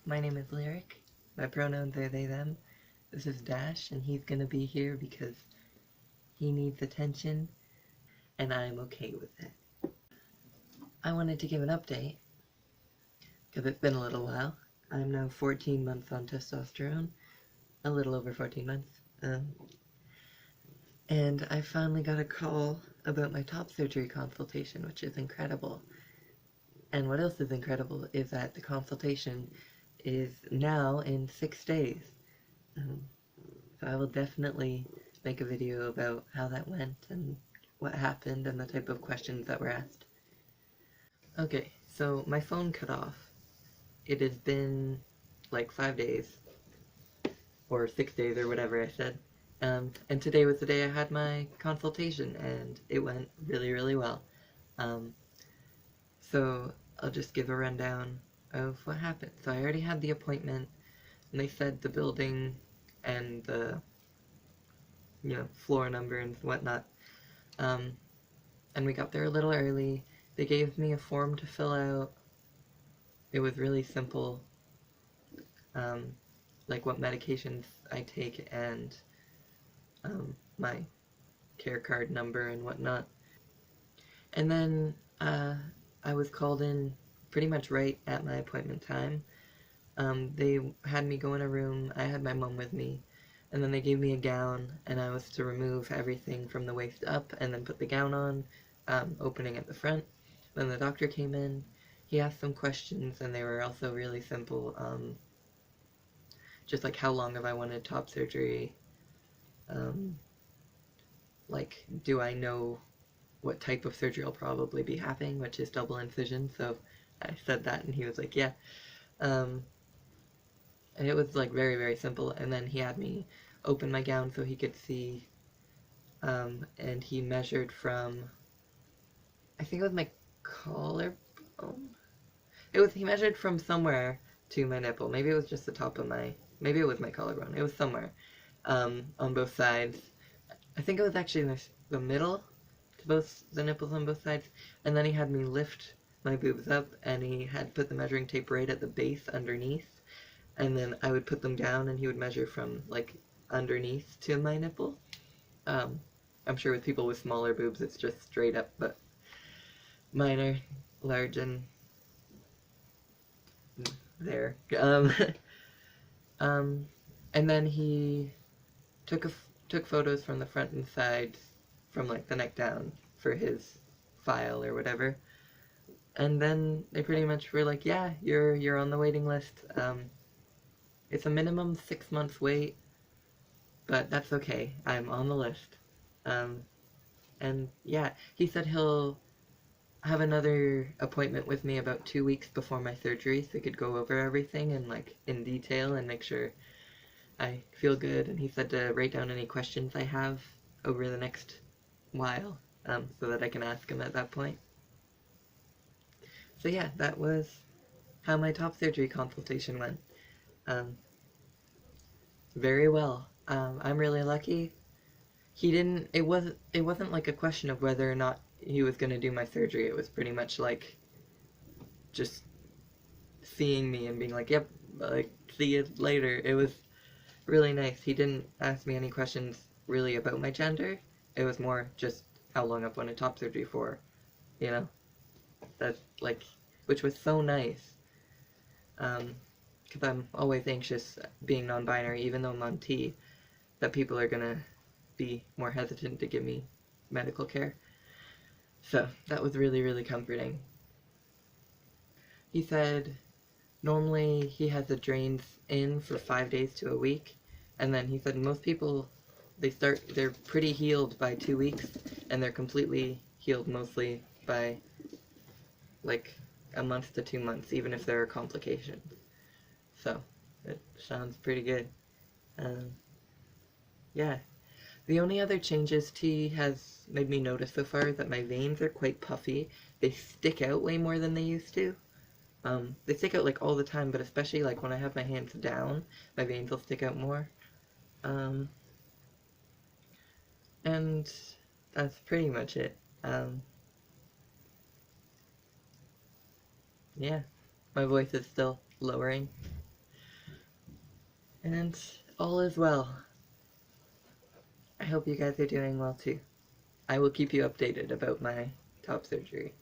My name is Lyric. My pronouns are they, them. This is Dash, and he's gonna be here because he needs attention, and I'm okay with it. I wanted to give an update, because it's been a little while. I'm now 14 months on testosterone, a little over 14 months. And I finally got a call about my top surgery consultation, which is incredible. And what else is incredible is that the consultation is now in 6 days. So I will definitely make a video about how that went and what happened and the type of questions that were asked. Okay, so my phone cut off. It has been like 5 days, or 6 days, or whatever I said. And today was the day I had my consultation, and it went really, really well. So I'll just give a rundown of what happened. So I already had the appointment, and they said the building and the floor number and whatnot. And we got there a little early. They gave me a form to fill out. It was really simple, like what medications I take and my care card number and whatnot. And then I was called in pretty much right at my appointment time. They had me go in a room. I had my mom with me. And then they gave me a gown, and I was to remove everything from the waist up and then put the gown on, opening at the front. Then the doctor came in. He asked some questions, and they were also really simple. Just like how long have I wanted top surgery? Like, do I know what type of surgery I'll probably be having, which is double incision? So I said that, and he was like, yeah. And it was like very, very simple. And then he had me open my gown so he could see, and he measured from, I think it was my collarbone. He measured from somewhere to my nipple. Maybe it was just the top of maybe it was my collarbone. It was somewhere, on both sides. I think it was actually the middle to both the nipples on both sides. And then he had me lift my boobs up, and he had put the measuring tape right at the base underneath. And then I would put them down, and he would measure from like underneath to my nipple. I'm sure with people with smaller boobs it's just straight up, but mine are large and there. And then he took photos from the front and sides, from like the neck down, for his file or whatever. And then they pretty much were like, yeah, you're on the waiting list. It's a minimum 6 months wait, but that's okay. I'm on the list. And yeah, he said he'll have another appointment with me about 2 weeks before my surgery so he could go over everything and like in detail and make sure I feel good. And he said to write down any questions I have over the next while, so that I can ask him at that point. So yeah, that was how my top surgery consultation went. Very well. I'm really lucky. It wasn't like a question of whether or not he was gonna do my surgery. It was pretty much like just seeing me and being like, yep, like, see you later. It was really nice. He didn't ask me any questions really about my gender. It was more just how long I've wanted top surgery for, you know? That's like, which was so nice. Because I'm always anxious being non-binary, even though I'm on T, that people are gonna be more hesitant to give me medical care. So that was really, really comforting. He said normally he has the drains in for 5 days to a week, and then he said most people, they're pretty healed by 2 weeks, and they're completely healed mostly by like a month to 2 months, even if there are complications. So it sounds pretty good. Yeah. The only other changes T has made me notice so far is that my veins are quite puffy. They stick out way more than they used to. They stick out like all the time, but especially like when I have my hands down, my veins will stick out more. And that's pretty much it. Yeah, my voice is still lowering. And all is well. I hope you guys are doing well too. I will keep you updated about my top surgery.